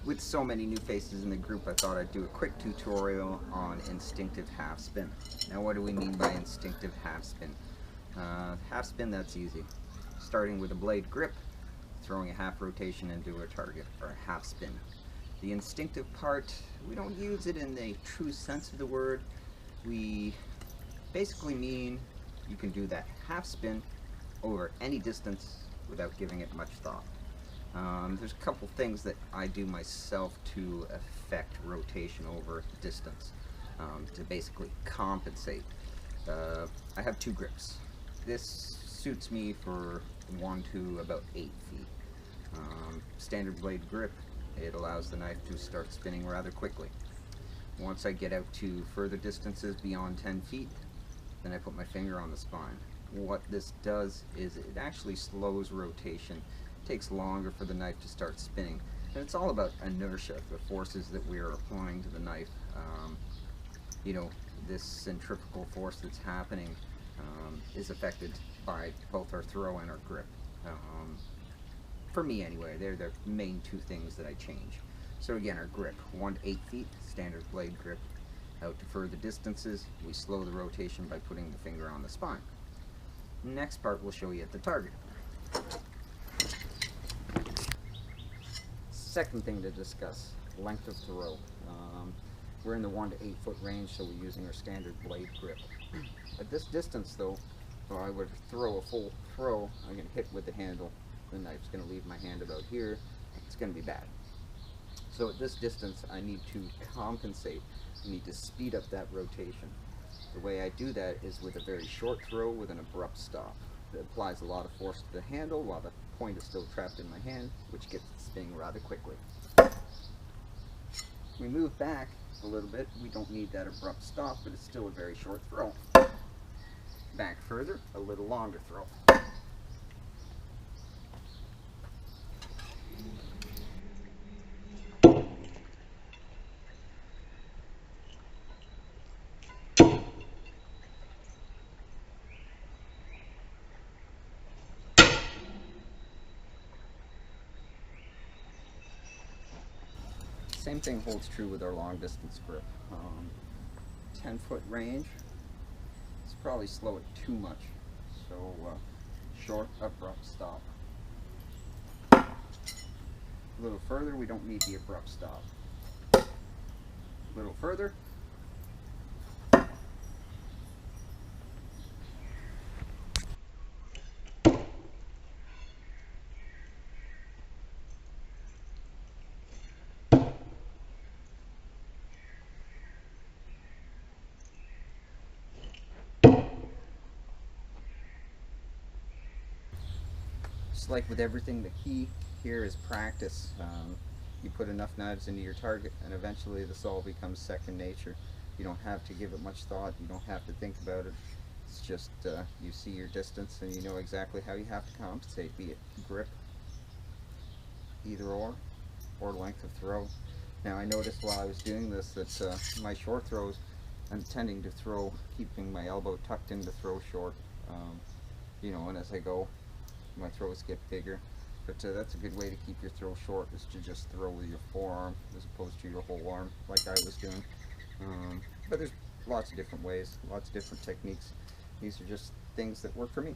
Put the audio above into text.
With so many new faces in the group, I thought I'd do a quick tutorial on instinctive half spin. Now, what do we mean by instinctive half spin? Half spin, that's easy. Starting with a blade grip, throwing a half rotation into a target, or a half spin. The instinctive part, we don't use it in the true sense of the word. We basically mean you can do that half spin over any distance without giving it much thought. There's a couple things that I do myself to affect rotation over distance, to basically compensate. I have two grips. This suits me for 1 to about 8 feet. Standard blade grip, it allows the knife to start spinning rather quickly. Once I get out to further distances beyond 10 feet, then I put my finger on the spine. What this does is it actually slows rotation. It takes longer for the knife to start spinning. And it's all about inertia, the forces that we are applying to the knife. You know, this centrifugal force that's happening is affected by both our throw and our grip. For me anyway, they're the main two things that I change. So again, our grip, 1 to 8 feet, standard blade grip. Out to further distances, we slow the rotation by putting the finger on the spine. Next part we'll show you at the target. Second thing to discuss, length of throw. We're in the 1 to 8 foot range, so we're using our standard blade grip. At this distance though, if I were to throw a full throw, I'm going to hit with the handle. The knife's going to leave my hand about here. It's going to be bad. So at this distance, I need to compensate. I need to speed up that rotation. The way I do that is with a very short throw with an abrupt stop. It applies a lot of force to the handle while the point is still trapped in my hand, which gets it spinning rather quickly. We move back a little bit. We don't need that abrupt stop, but it's still a very short throw. Back further, a little longer throw. Same thing holds true with our long distance grip. 10 foot range, it's probably slow it too much. So short, abrupt stop. A little further, we don't need the abrupt stop. A little further. Just like with everything, the key here is practice. You put enough knives into your target and eventually this all becomes second nature. You don't have to give it much thought, you don't have to think about it. It's just you see your distance and you know exactly how you have to compensate, be it grip, either or length of throw. Now I noticed while I was doing this that my short throws, I'm tending to throw, keeping my elbow tucked in to throw short. You know, and as I go, my throws get bigger, but that's a good way to keep your throw short, is to just throw with your forearm as opposed to your whole arm like I was doing. But there's lots of different ways, lots of different techniques. These are just things that work for me.